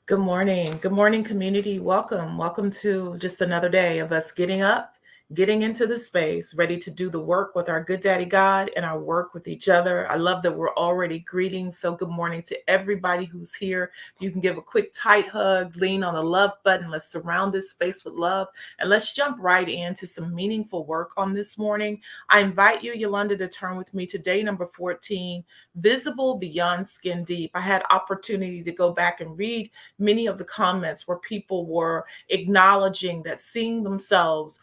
Good morning. Good morning, community. Welcome. Welcome to just another day of us getting up, getting into the space, ready to do the work with our good daddy God and our work with each other. I love that we're already greeting. So, good morning to everybody who's here. You can give a quick, tight hug, lean on the love button. Let's surround this space with love and let's jump right into some meaningful work on this morning. I invite you, Yolanda, to turn with me to day number 14, Visible Beyond Skin Deep. I had opportunity to go back and read many of the comments where people were acknowledging that seeing themselves,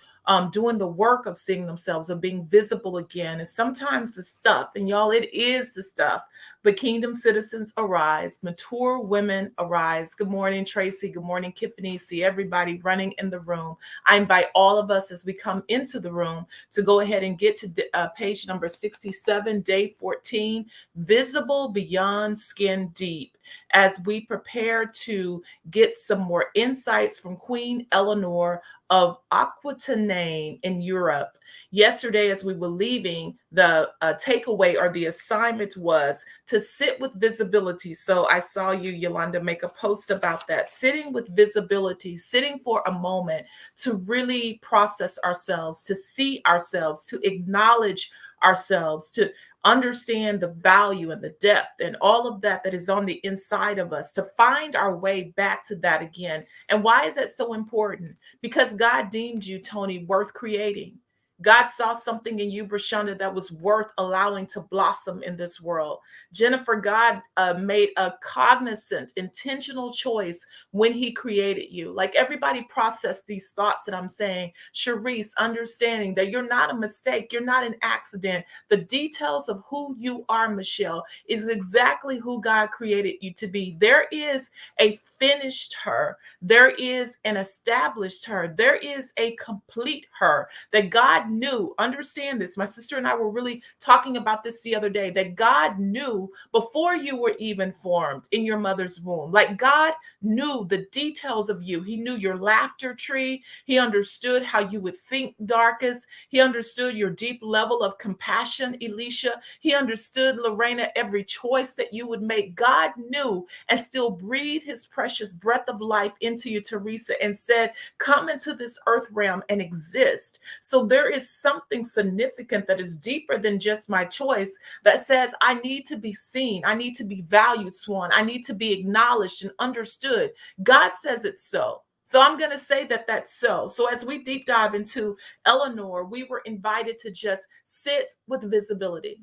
doing the work of seeing themselves, of being visible again, is sometimes the stuff. And y'all, it is the stuff. But kingdom citizens arise, mature women arise. Good morning, Tracy. Good morning, Tiffany. See everybody running in the room. I invite all of us as we come into the room to go ahead and get to page number 67, day 14, Visible Beyond Skin Deep, as we prepare to get some more insights from Queen Elanore of Aquitaine in Europe. Yesterday, as we were leaving, the takeaway or the assignment was to sit with visibility. So I saw you, Yolanda, make a post about that. Sitting with visibility, sitting for a moment to really process ourselves, to see ourselves, to acknowledge ourselves, to understand the value and the depth and all of that that is on the inside of us, to find our way back to that again. And why is that so important? Because God deemed you, Tony, worth creating. God saw something in you, Brashonda, that was worth allowing to blossom in this world. Jennifer, God made a cognizant, intentional choice when he created you. Like, everybody process these thoughts that I'm saying. Sharice, understanding that you're not a mistake. You're not an accident. The details of who you are, Michelle, is exactly who God created you to be. There is a finished her. There is an established her. There is a complete her that God knew. Understand this. My sister and I were really talking about this the other day, that God knew before you were even formed in your mother's womb. Like, God knew the details of you. He knew your laughter tree. He understood how you would think darkest. He understood your deep level of compassion, Elisha. He understood, Lorena, every choice that you would make. God knew and still breathed his precious breath of life into you, Teresa, and said, come into this earth realm and exist. So there is something significant that is deeper than just my choice, that says I need to be seen. I need to be valued, Swan. I need to be acknowledged and understood. God says it's so. So I'm going to say that that's so. So as we deep dive into Elanore, we were invited to just sit with visibility,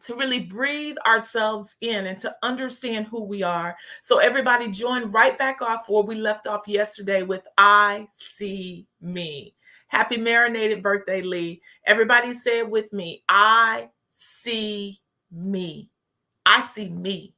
to really breathe ourselves in and to understand who we are. So everybody join right back off where we left off yesterday with I see me. Happy marinated birthday, Lee. Everybody say it with me. I see me. I see me.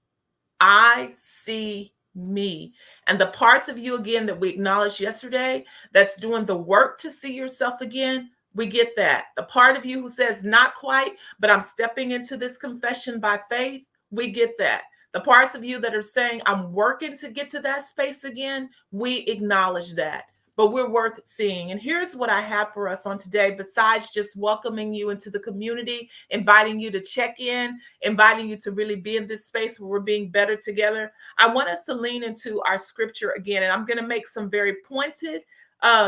I see me. And the parts of you, again, that we acknowledged yesterday, that's doing the work to see yourself again, we get that. The part of you who says, not quite, but I'm stepping into this confession by faith, we get that. The parts of you that are saying, I'm working to get to that space again, we acknowledge that. But we're worth seeing. And here's what I have for us on today, besides just welcoming you into the community, inviting you to check in, inviting you to really be in this space where we're being better together. I want us to lean into our scripture again, and I'm going to make some very pointed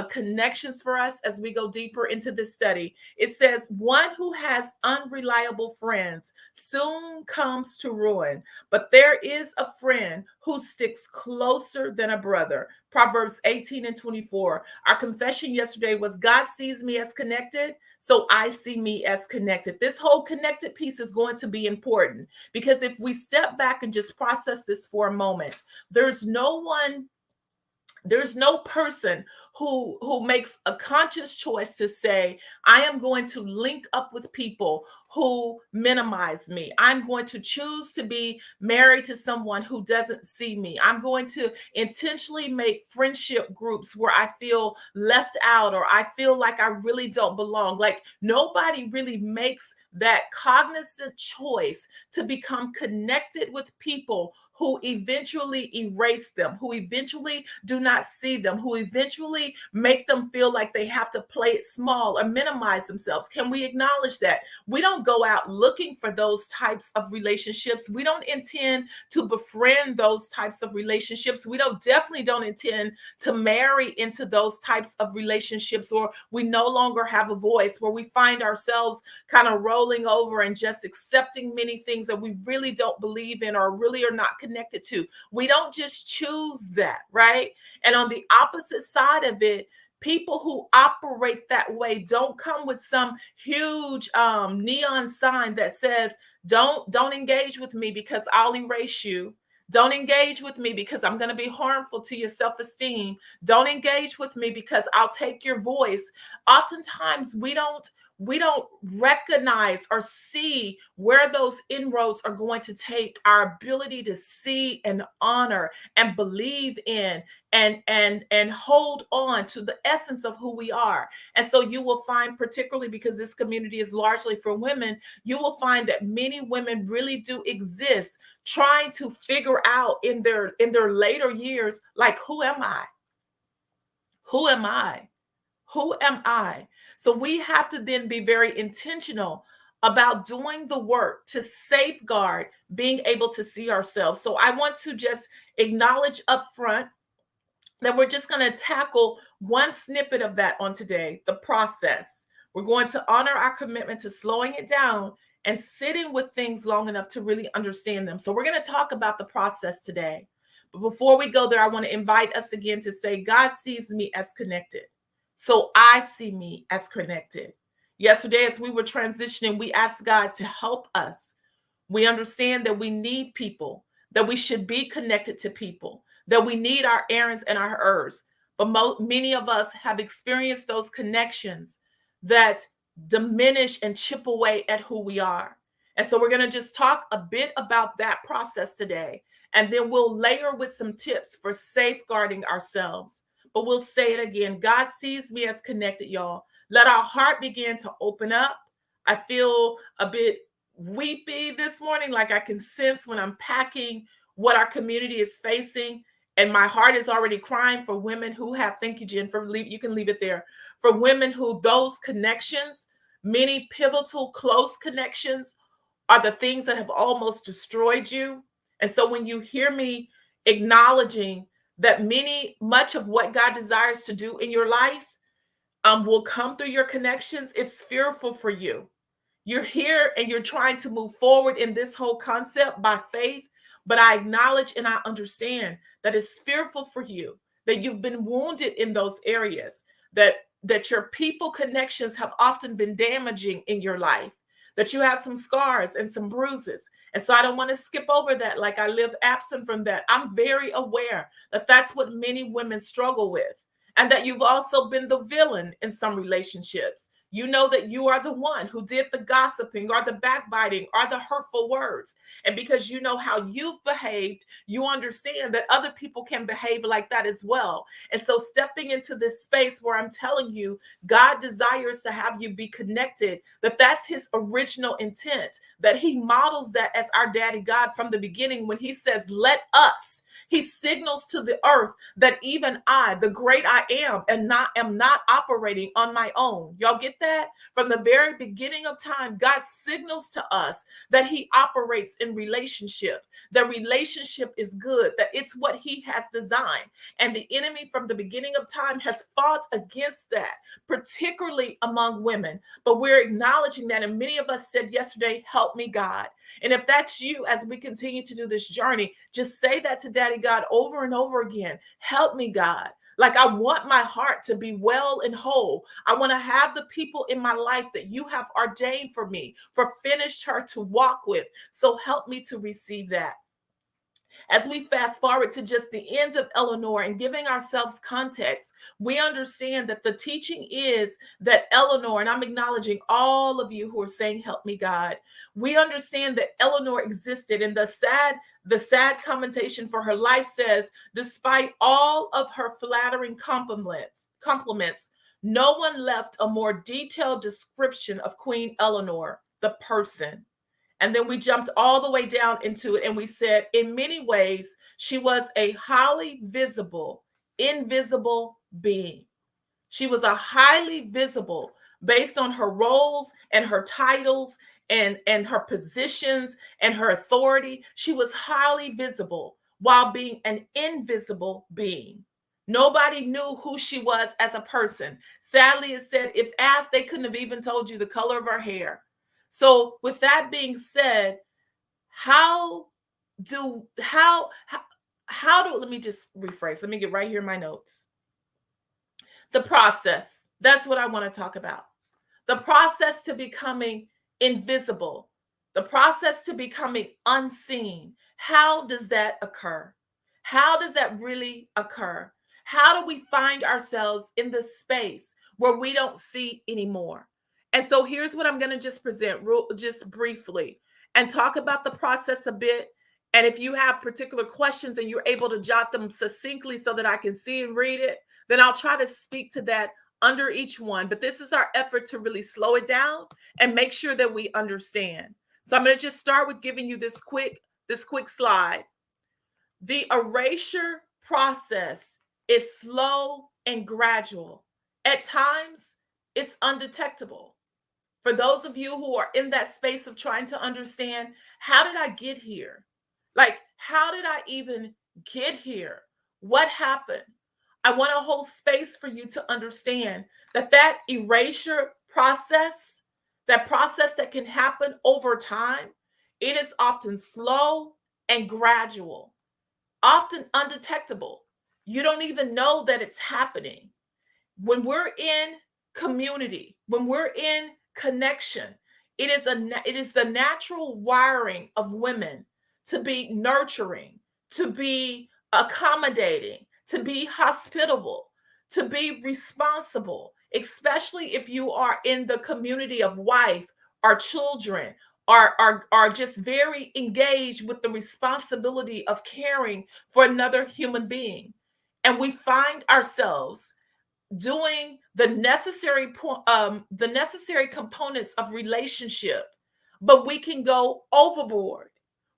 connections for us as we go deeper into this study. It says, one who has unreliable friends soon comes to ruin, but there is a friend who sticks closer than a brother. Proverbs 18:24. Our confession yesterday was God sees me as connected, so I see me as connected. This whole connected piece is going to be important because if we step back and just process this for a moment, there's no one there's no person who makes a conscious choice to say, I am going to link up with people who minimize me. I'm going to choose to be married to someone who doesn't see me. I'm going to intentionally make friendship groups where I feel left out or I feel like I really don't belong. Like nobody really makes that cognizant choice to become connected with people who eventually erase them, who eventually do not see them, who eventually make them feel like they have to play it small or minimize themselves. Can we acknowledge that? We don't go out looking for those types of relationships. We don't intend to befriend those types of relationships. We definitely don't intend to marry into those types of relationships, or we no longer have a voice, where we find ourselves kind of rolling over and just accepting many things that we really don't believe in or really are not connected to. We don't just choose that, right? And on the opposite side of it, people who operate that way don't come with some huge neon sign that says, don't engage with me because I'll erase you. Don't engage with me because I'm going to be harmful to your self-esteem. Don't engage with me because I'll take your voice. Oftentimes we don't recognize or see where those inroads are going to take our ability to see and honor and believe in and hold on to the essence of who we are. And so you will find, particularly because this community is largely for women, you will find that many women really do exist trying to figure out in their later years, like, who am I? Who am I? Who am I? So we have to then be very intentional about doing the work to safeguard being able to see ourselves. So I want to just acknowledge upfront that we're just going to tackle one snippet of that on today, the process. We're going to honor our commitment to slowing it down and sitting with things long enough to really understand them. So we're going to talk about the process today. But before we go there, I want to invite us again to say, God sees me as connected, so I see me as connected. Yesterday, as we were transitioning, we asked God to help us. We understand that we need people, that we should be connected to people, that we need our errands and our ers. But many of us have experienced those connections that diminish and chip away at who we are. And so we're going to just talk a bit about that process today. And then we'll layer with some tips for safeguarding ourselves. But we'll say it again. God sees me as connected, y'all. Let our heart begin to open up. I feel a bit weepy this morning, like I can sense when I'm packing what our community is facing. And my heart is already crying for women who have, thank you, Jen, you can leave it there. For women who those connections, many pivotal, close connections, are the things that have almost destroyed you. And so when you hear me acknowledging that much of what God desires to do in your life will come through your connections, it's fearful for you. You're here and you're trying to move forward in this whole concept by faith. But I acknowledge and I understand that it's fearful for you, that you've been wounded in those areas, that your people connections have often been damaging in your life, that you have some scars and some bruises. And so I don't want to skip over that like I live absent from that. I'm very aware that that's what many women struggle with, and that you've also been the villain in some relationships. You know that you are the one who did the gossiping or the backbiting or the hurtful words. And because you know how you've behaved, you understand that other people can behave like that as well. And so stepping into this space where I'm telling you, God desires to have you be connected, that's his original intent, that he models that as our daddy God from the beginning. When he says, let us, he signals to the earth that even I, the great I am not operating on my own. Y'all get that? From the very beginning of time, God signals to us that he operates in relationship. The relationship is good, that it's what he has designed. And the enemy from the beginning of time has fought against that, particularly among women. But we're acknowledging that. And many of us said yesterday, help me, God. And if that's you, as we continue to do this journey, just say that to Daddy God over and over again. Help me, God. Like, I want my heart to be well and whole. I want to have the people in my life that you have ordained for me, for finished her to walk with. So help me to receive that. As we fast forward to just the ends of Elanore and giving ourselves context, we understand that the teaching is that Elanore, and I'm acknowledging all of you who are saying, help me, God. We understand that Elanore existed, and the sad commentation for her life says, despite all of her flattering compliments, no one left a more detailed description of Queen Elanore, the person. And then we jumped all the way down into it and we said, in many ways, she was a highly visible, invisible being. She was a highly visible based on her roles and her titles and her positions and her authority. She was highly visible while being an invisible being. Nobody knew who she was as a person. Sadly, it said, if asked, they couldn't have even told you the color of her hair. So with that being said, how do let me just rephrase. Let me get right here in my notes. The process. That's what I want to talk about. The process to becoming invisible. The process to becoming unseen. How does that occur? How does that really occur? How do we find ourselves in the space where we don't see anymore? And so here's what I'm going to just present just briefly and talk about the process a bit. And if you have particular questions and you're able to jot them succinctly so that I can see and read it, then I'll try to speak to that under each one. But this is our effort to really slow it down and make sure that we understand. So I'm going to just start with giving you this quick slide. The erasure process is slow and gradual. At times, it's undetectable. For those of you who are in that space of trying to understand, how did I get here? Like, how did I even get here? What happened? I want to hold space for you to understand that erasure process, that process that can happen over time, it is often slow and gradual, often undetectable. You don't even know that it's happening. When we're in community, when we're in connection, it is the natural wiring of women to be nurturing, to be accommodating, to be hospitable, to be responsible, especially if you are in the community of wife or children, are just very engaged with the responsibility of caring for another human being. And we find ourselves doing the necessary components of relationship, but we can go overboard.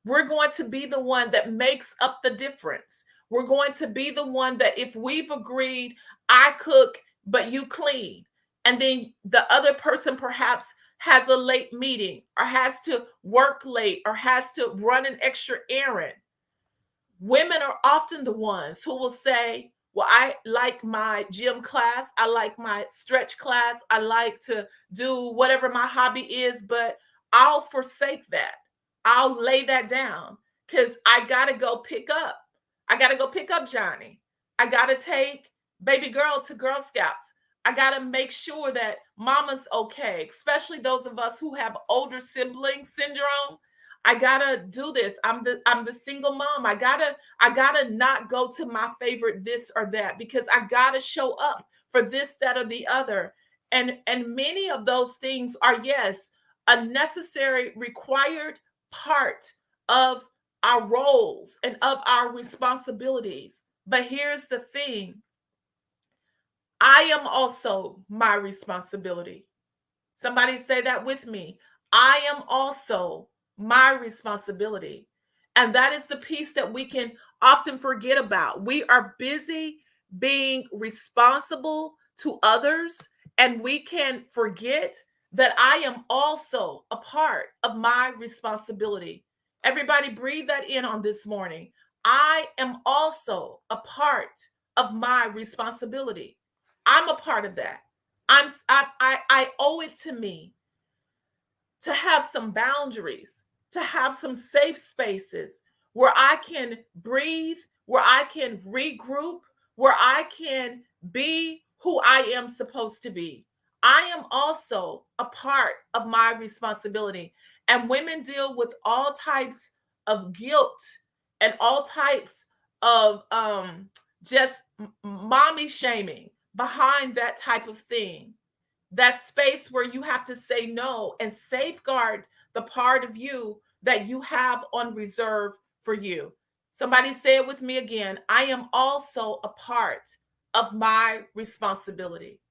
We're going to be the one that makes up the difference. We're going to be the one that, if we've agreed, I cook but you clean, and then the other person perhaps has a late meeting or has to work late or has to run an extra errand, women are often the ones who will say, well, I like my gym class, I like my stretch class, I like to do whatever my hobby is, but I'll forsake that. I'll lay that down because I got to go pick up. I got to go pick up Johnny. I got to take baby girl to Girl Scouts. I got to make sure that mama's okay, especially those of us who have older sibling syndrome. I gotta do this. I'm the single mom. I gotta not go to my favorite this or that because I gotta show up for this, that, or the other. And many of those things are, yes, a necessary, required part of our roles and of our responsibilities. But here's the thing: I am also my responsibility. Somebody say that with me. I am also my responsibility. And that is the piece that we can often forget about. We are busy being responsible to others And we can forget that I am also a part of my responsibility. Everybody breathe that in on this morning. I am also a part of my responsibility. I'm a part of that. I owe it to me to have some boundaries, to have some safe spaces where I can breathe, where I can regroup, where I can be who I am supposed to be. I am also a part of my responsibility. And women deal with all types of guilt and all types of just mommy shaming behind that type of thing, that space where you have to say no and safeguard the part of you that you have on reserve for you. Somebody say it with me again. I am also a part of my responsibility.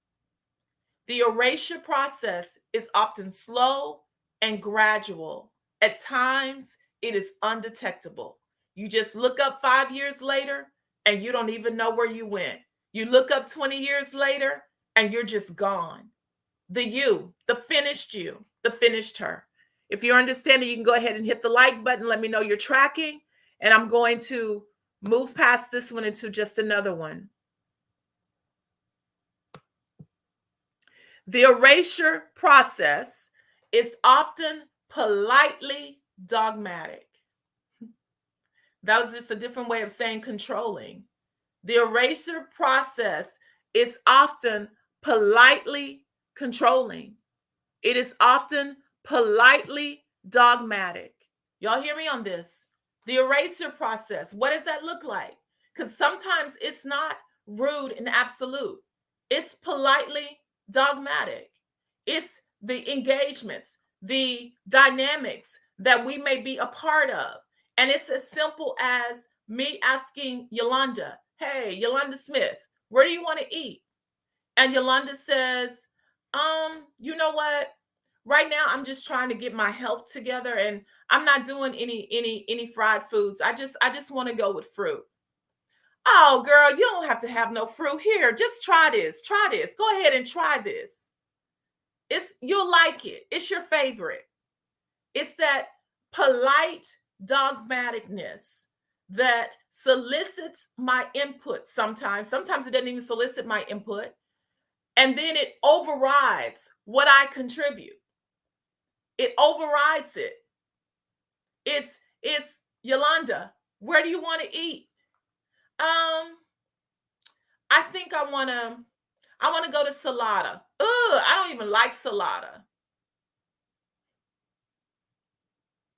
The erasure process is often slow and gradual. At times, it is undetectable. You just look up 5 years later and you don't even know where you went. You look up 20 years later and you're just gone. The you, the finished her. If you're understanding, you can go ahead and hit the like button. Let me know you're tracking. And I'm going to move past this one into just another one. The erasure process is often politely dogmatic. That was just a different way of saying controlling. The erasure process is often politely controlling. It is often politely dogmatic. Y'all hear me on this? The eraser process, what does that look like? Because sometimes it's not rude and absolute, it's politely dogmatic. It's the engagements, the dynamics that we may be a part of. And it's as simple as me asking Yolanda, hey, Yolanda Smith, where do you want to eat? And Yolanda says, you know what? Right now I'm just trying to get my health together and I'm not doing any fried foods. I just want to go with fruit. Oh, girl, you don't have to have no fruit here. Just try this. Try this. Go ahead and try this. You'll like it. It's your favorite. It's that polite dogmaticness that solicits my input sometimes. Sometimes it doesn't even solicit my input. And then it overrides what I contribute. It overrides it. It's Yolanda, where do you want to eat? I think I want to go to Salada. Ugh, I don't even like Salada.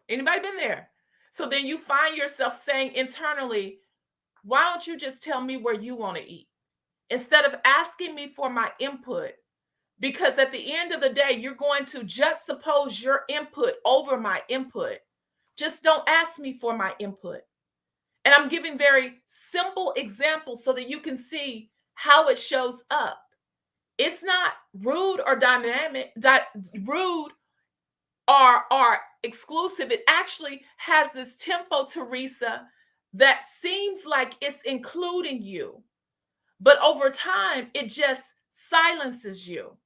Anybody been there? So then you find yourself saying internally, why don't you just tell me where you want to eat? Instead of asking me for my input, because at the end of the day, you're going to just suppose your input over my input. Just don't ask me for my input. And I'm giving very simple examples so that you can see how it shows up. It's not rude or dynamic, rude or exclusive. It actually has this tempo, Teresa, that seems like it's including you. But over time, it just silences you.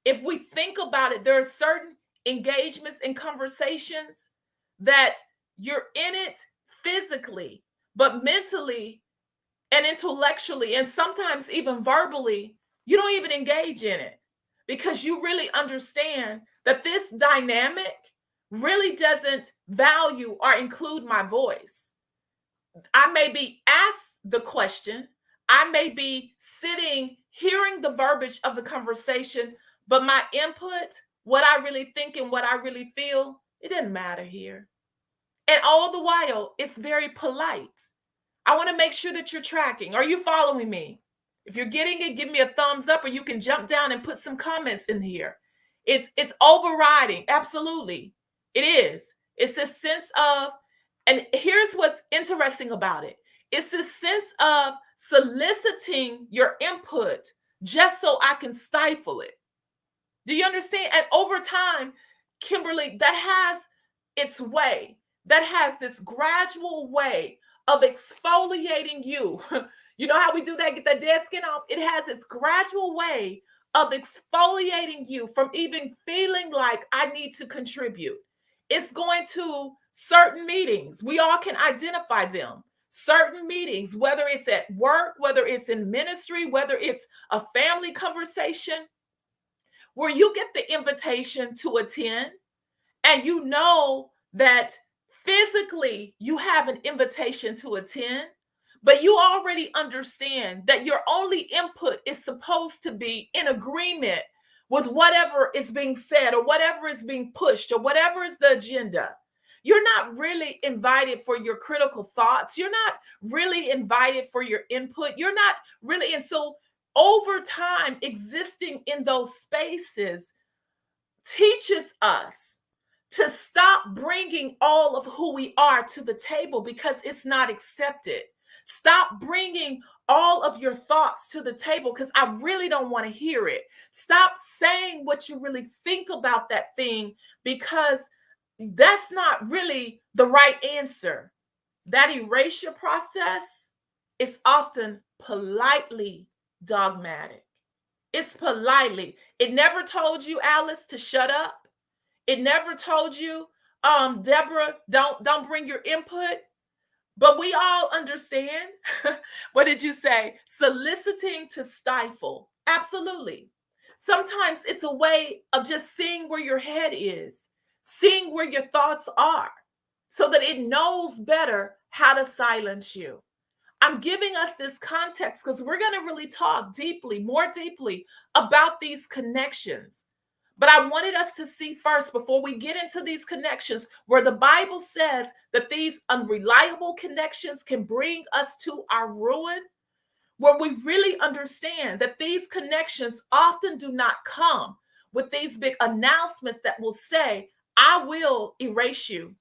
If we think about it, there are certain engagements and conversations that you're in it physically, but mentally and intellectually, and sometimes even verbally, you don't even engage in it because you really understand that this dynamic really doesn't value or include my voice. I may be asked the question, I may be sitting, hearing the verbiage of the conversation, but my input, what I really think and what I really feel, it doesn't matter here. And all the while, it's very polite. I want to make sure that you're tracking. Are you following me? If you're getting it, give me a thumbs up, or you can jump down and put some comments in here. It's overriding. Absolutely. It is. It's a sense of, and here's what's interesting about it. It's a sense of soliciting your input just so I can stifle it. Do you understand? And over time, Kimberly, that has its way, that has this gradual way of exfoliating you. You know how we do that, get that dead skin off? It has this gradual way of exfoliating you from even feeling like I need to contribute. It's going to certain meetings. We all can identify them. Certain meetings, whether it's at work, whether it's in ministry, whether it's a family conversation, where you get the invitation to attend and you know that physically you have an invitation to attend, but you already understand that your only input is supposed to be in agreement with whatever is being said or whatever is being pushed or whatever is the agenda. You're not really invited for your critical thoughts. You're not really invited for your input. You're not really. And so, over time, existing in those spaces teaches us to stop bringing all of who we are to the table because it's not accepted. Stop bringing all of your thoughts to the table because I really don't want to hear it. Stop saying what you really think about that thing because that's not really the right answer. That erasure process is often politely dogmatic. It's politely. It never told you, Alice, to shut up. It never told you, Deborah, don't bring your input. But we all understand. What did you say? Soliciting to stifle. Absolutely. Sometimes it's a way of just seeing where your head is, seeing where your thoughts are, so that it knows better how to silence you. I'm giving us this context because we're going to really talk deeply, more deeply about these connections. But I wanted us to see first, before we get into these connections, where the Bible says that these unreliable connections can bring us to our ruin, where we really understand that these connections often do not come with these big announcements that will say, I will erase you.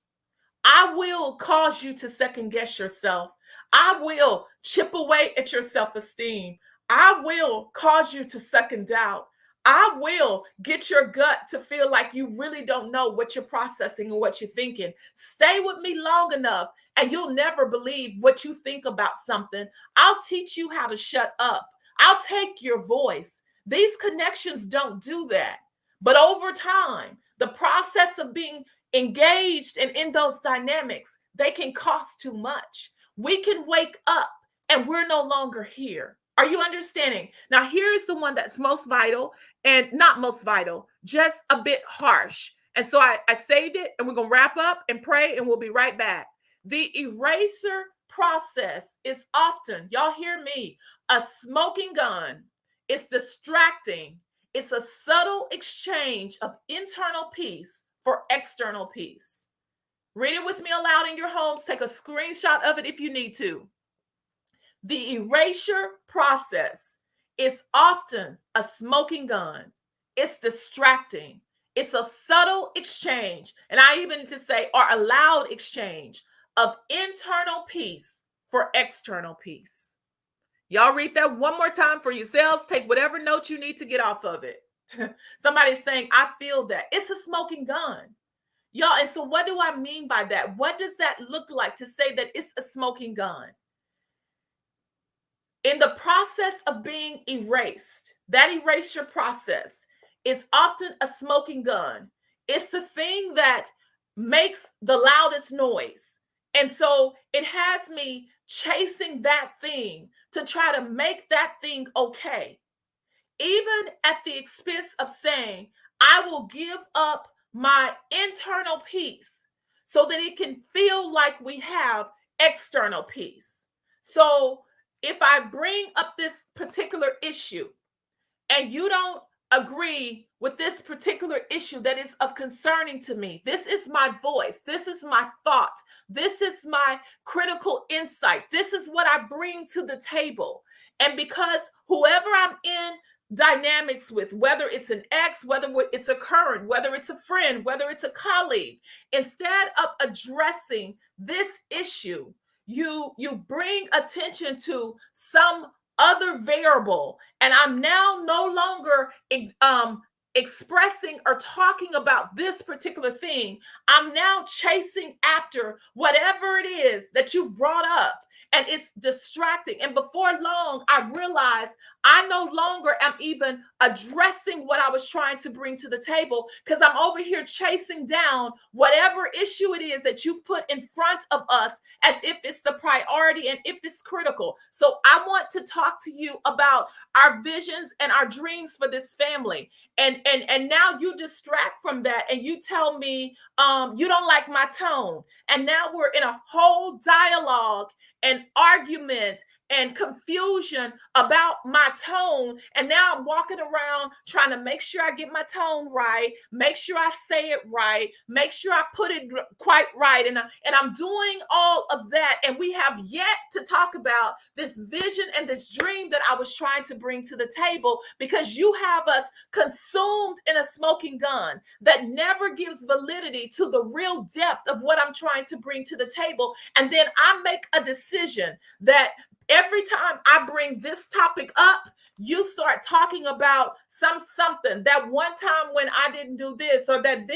I will cause you to second guess yourself. I will chip away at your self esteem. I will cause you to second doubt. I will get your gut to feel like you really don't know what you're processing and what you're thinking. Stay with me long enough and you'll never believe what you think about something. I'll teach you how to shut up. I'll take your voice. These connections don't do that. But over time, the process of being engaged and in those dynamics, they can cost too much. We can wake up and we're no longer here. Are you understanding? Now, here's the one that's most vital and not most vital, just a bit harsh. And so I saved it and we're going to wrap up and pray and we'll be right back. The eraser process is often, y'all hear me, a smoking gun. It's distracting. It's a subtle exchange of internal peace for external peace. Read it with me aloud in your homes. Take a screenshot of it if you need to. The erasure process is often a smoking gun. It's distracting. It's a subtle exchange, and I even need to say, or a loud exchange of internal peace for external peace. Y'all read that one more time for yourselves. Take whatever notes you need to get off of it. Somebody's saying, I feel that. It's a smoking gun. Y'all, and so what do I mean by that? What does that look like to say that it's a smoking gun? In the process of being erased, that erasure process is often a smoking gun. It's the thing that makes the loudest noise. And so it has me chasing that thing to try to make that thing okay, even at the expense of saying, I will give up my internal peace so that it can feel like we have external peace. So if I bring up this particular issue and you don't agree with this particular issue that is of concerning to me, this is my voice, this is my thought, this is my critical insight, this is what I bring to the table. And because whoever I'm in dynamics with, whether it's an ex, whether it's a current, whether it's a friend, whether it's a colleague, instead of addressing this issue, you bring attention to some other variable, and I'm now no longer expressing or talking about this particular thing. I'm now chasing after whatever it is that you've brought up, and it's distracting. And before long, I realized I no longer am even addressing what I was trying to bring to the table, because I'm over here chasing down whatever issue it is that you've put in front of us as if it's the priority and if it's critical. So I want to talk to you about our visions and our dreams for this family. And now you distract from that and you tell me you don't like my tone. And now we're in a whole dialogue and argument and confusion about my tone. And now I'm walking around trying to make sure I get my tone right, make sure I say it right, make sure I put it quite right. And I'm doing all of that. And we have yet to talk about this vision and this dream that I was trying to bring to the table, because you have us consumed in a smoking gun that never gives validity to the real depth of what I'm trying to bring to the table. And then I make a decision that every time I bring this topic up, you start talking about something that one time when I didn't do this or that,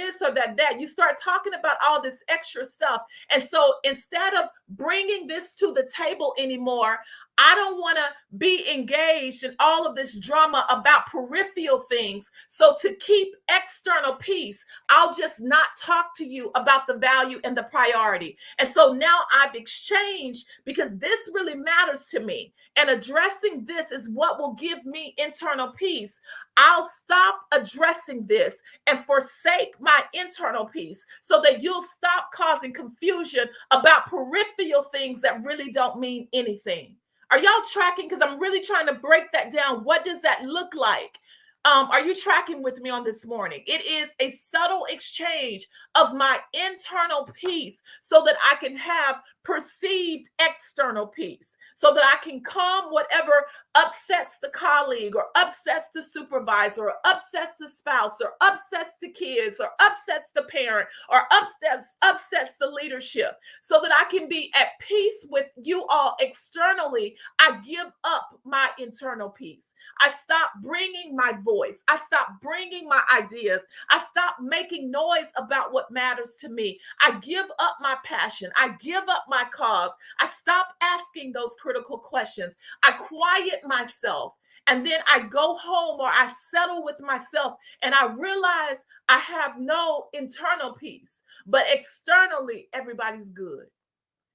you start talking about all this extra stuff. And so instead of bringing this to the table anymore, I don't want to be engaged in all of this drama about peripheral things. So to keep external peace, I'll just not talk to you about the value and the priority. And so now I've exchanged, because this really matters to me. And addressing this is what will give me internal peace. I'll stop addressing this and forsake my internal peace so that you'll stop causing confusion about peripheral things that really don't mean anything. Are y'all tracking? Because I'm really trying to break that down. What does that look like? Are you tracking with me on this morning? It is a subtle exchange of my internal peace so that I can have perceived external peace, so that I can calm whatever upsets the colleague or upsets the supervisor or upsets the spouse or upsets the kids or upsets the parent or upsets the leadership, so that I can be at peace with you all externally. I give up my internal peace. I stop bringing my voice. I stop bringing my ideas. I stop making noise about what matters to me. I give up my passion. I give up my cause. I stop asking those critical questions. I quiet myself. And then I go home, or I settle with myself, and I realize I have no internal peace, but externally, everybody's good.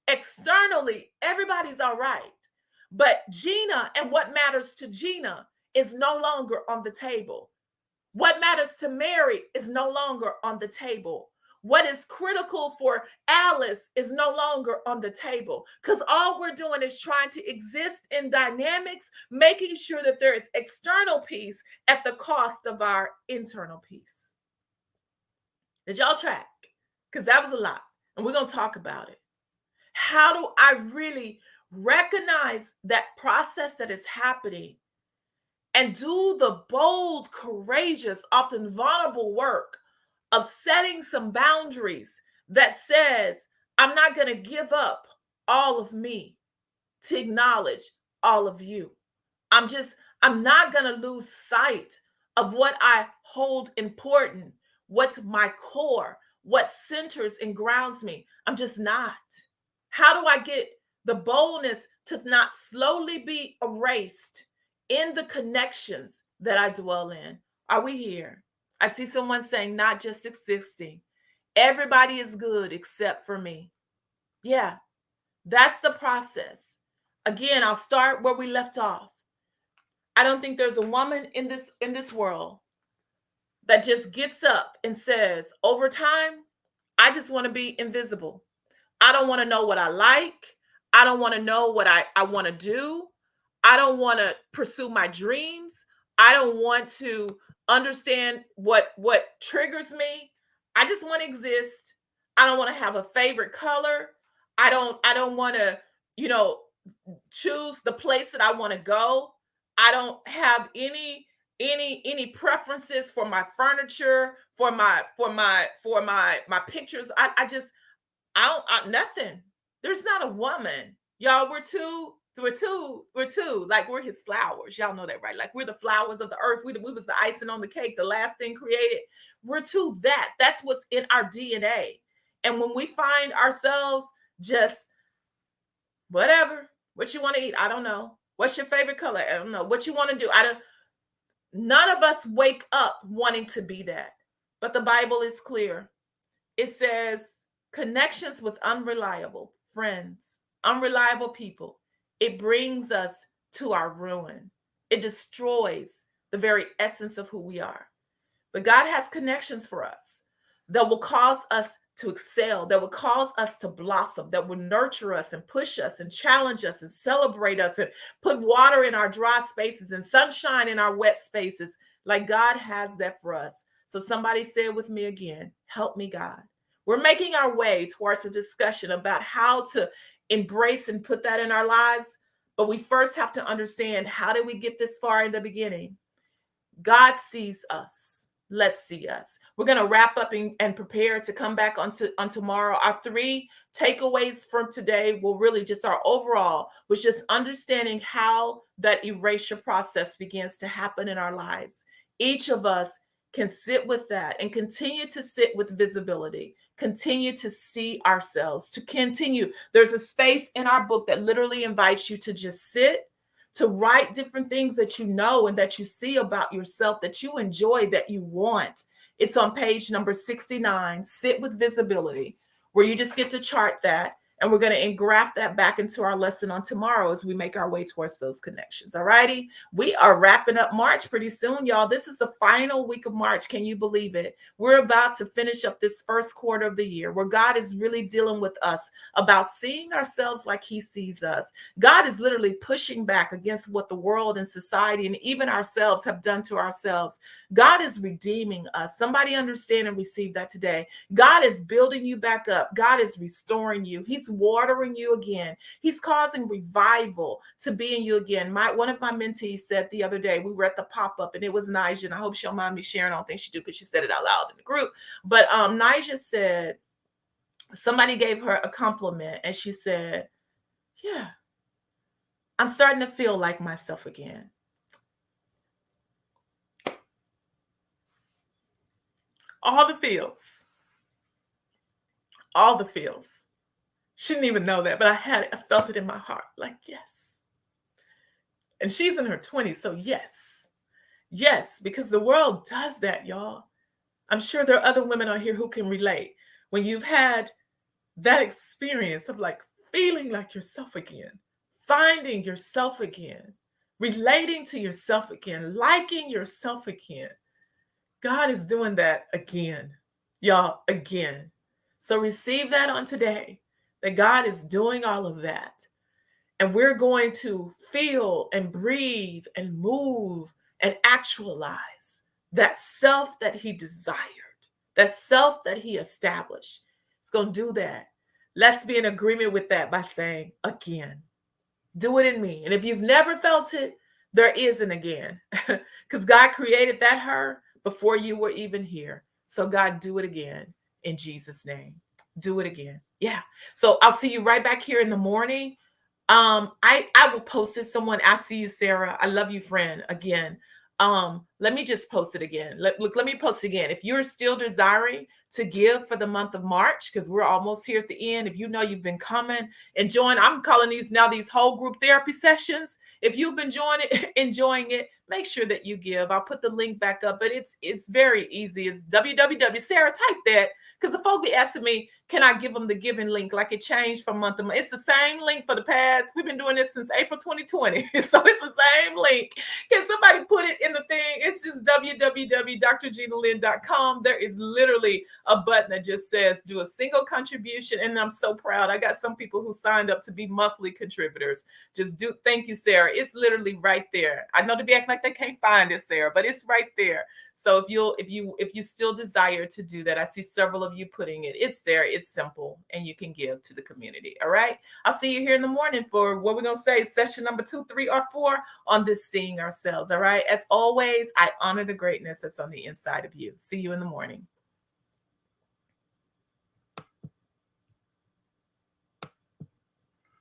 Externally, everybody's all right. But Gena and what matters to Gena is no longer on the table. What matters to Mary is no longer on the table. What is critical for Alice is no longer on the table, because all we're doing is trying to exist in dynamics, making sure that there is external peace at the cost of our internal peace. Did y'all track? Because that was a lot, and we're going to talk about it. How do I really recognize that process that is happening and do the bold, courageous, often vulnerable work of setting some boundaries that says, I'm not going to give up all of me to acknowledge all of you. I'm not going to lose sight of what I hold important, what's my core, what centers and grounds me. I'm just not. How do I get the boldness to not slowly be erased in the connections that I dwell in? Are we here? I see someone saying, not just existing. Everybody is good except for me. Yeah, that's the process. Again, I'll start where we left off. I don't think there's a woman in this world that just gets up and says, over time, I just want to be invisible. I don't want to know what I like. I don't want to know what I want to do. I don't want to pursue my dreams. I don't want to understand what triggers me. I just want to exist. I don't want to have a favorite color. I don't want to, choose the place that I want to go. I don't have any preferences for my furniture, for my pictures. Nothing. There's not a woman. Y'all, we're two. Like, we're his flowers. Y'all know that, right? Like, we're the flowers of the earth. We was the icing on the cake, the last thing created. We're two that. That's what's in our DNA. And when we find ourselves just whatever, What you want to eat? I don't know. What's your favorite color? I don't know. What you want to do? I don't. None of us wake up wanting to be that. But the Bible is clear. It says connections with unreliable friends, unreliable people. It brings us to our ruin. It destroys the very essence of who we are. But God has connections for us that will cause us to excel, that will cause us to blossom, that will nurture us and push us and challenge us and celebrate us and put water in our dry spaces and sunshine in our wet spaces. Like God has that for us. So somebody said with me again, help me, God. We're making our way towards a discussion about how to embrace and put that in our lives. But we first have to understand, how did we get this far in the beginning? God sees us. Let's see us. We're going to wrap up and prepare to come back on tomorrow. Our three takeaways from today will really just our overall was just understanding how that erasure process begins to happen in our lives. Each of us can sit with that and continue to sit with visibility, continue to see ourselves, to continue. There's a space in our book that literally invites you to just sit, to write different things that you know and that you see about yourself, that you enjoy, that you want. It's on page number 69, Sit with Visibility, where you just get to chart that. And we're going to engraft that back into our lesson on tomorrow as we make our way towards those connections. All righty. We are wrapping up March pretty soon, y'all. This is the final week of March. Can you believe it? We're about to finish up this first quarter of the year where God is really dealing with us about seeing ourselves like he sees us. God is literally pushing back against what the world and society and even ourselves have done to ourselves. God is redeeming us. Somebody understand and receive that today. God is building you back up. God is restoring you. He's watering you again. He's causing revival to be in you again. One of my mentees said the other day, we were at the pop-up and it was Nija, and I hope she'll mind me sharing. I don't think she do because she said it out loud in the group. But Nija said, somebody gave her a compliment and she said, yeah, I'm starting to feel like myself again. All the feels. All the feels. She didn't even know that, but I felt it in my heart. Like, yes. And she's in her 20s, so yes. Yes, because the world does that, y'all. I'm sure there are other women on here who can relate. When you've had that experience of like feeling like yourself again, finding yourself again, relating to yourself again, liking yourself again. God is doing that again, y'all, again. So receive that on today, that God is doing all of that. And we're going to feel and breathe and move and actualize that self that he desired, that self that he established. It's going to do that. Let's be in agreement with that by saying, again, do it in me. And if you've never felt it, there is an again, because God created that her before you were even here. So God, do it again in Jesus' name. Do it again. Yeah. So I'll see you right back here in the morning. I will post it. Someone, I see you, Sarah. I love you, friend. Again. Let me just post it again. Let me post it again. If you're still desiring to give for the month of March, because we're almost here at the end. If you know you've been coming, enjoying, I'm calling these now these whole group therapy sessions. If you've been enjoying it, make sure that you give. I'll put the link back up, but it's very easy. It's www. Sarah, type that. Because the folk be asking me, can I give them the giving link? Like it changed from month to month. It's the same link for the past. We've been doing this since April 2020. So it's the same link. Can somebody put it in the thing? It's just www.drgenalyn.com. There is literally a button that just says do a single contribution. And I'm so proud. I got some people who signed up to be monthly contributors. Just do. Thank you, Sarah. It's literally right there. I know to be acting like they can't find it, Sarah, but it's right there. So if you still desire to do that, I see several of you putting it. It's there. It's simple, and you can give to the community. All right. I'll see you here in the morning for what we're gonna say, session number 2, 3, or 4 on this seeing ourselves. All right. As always, I honor the greatness that's on the inside of you. See you in the morning.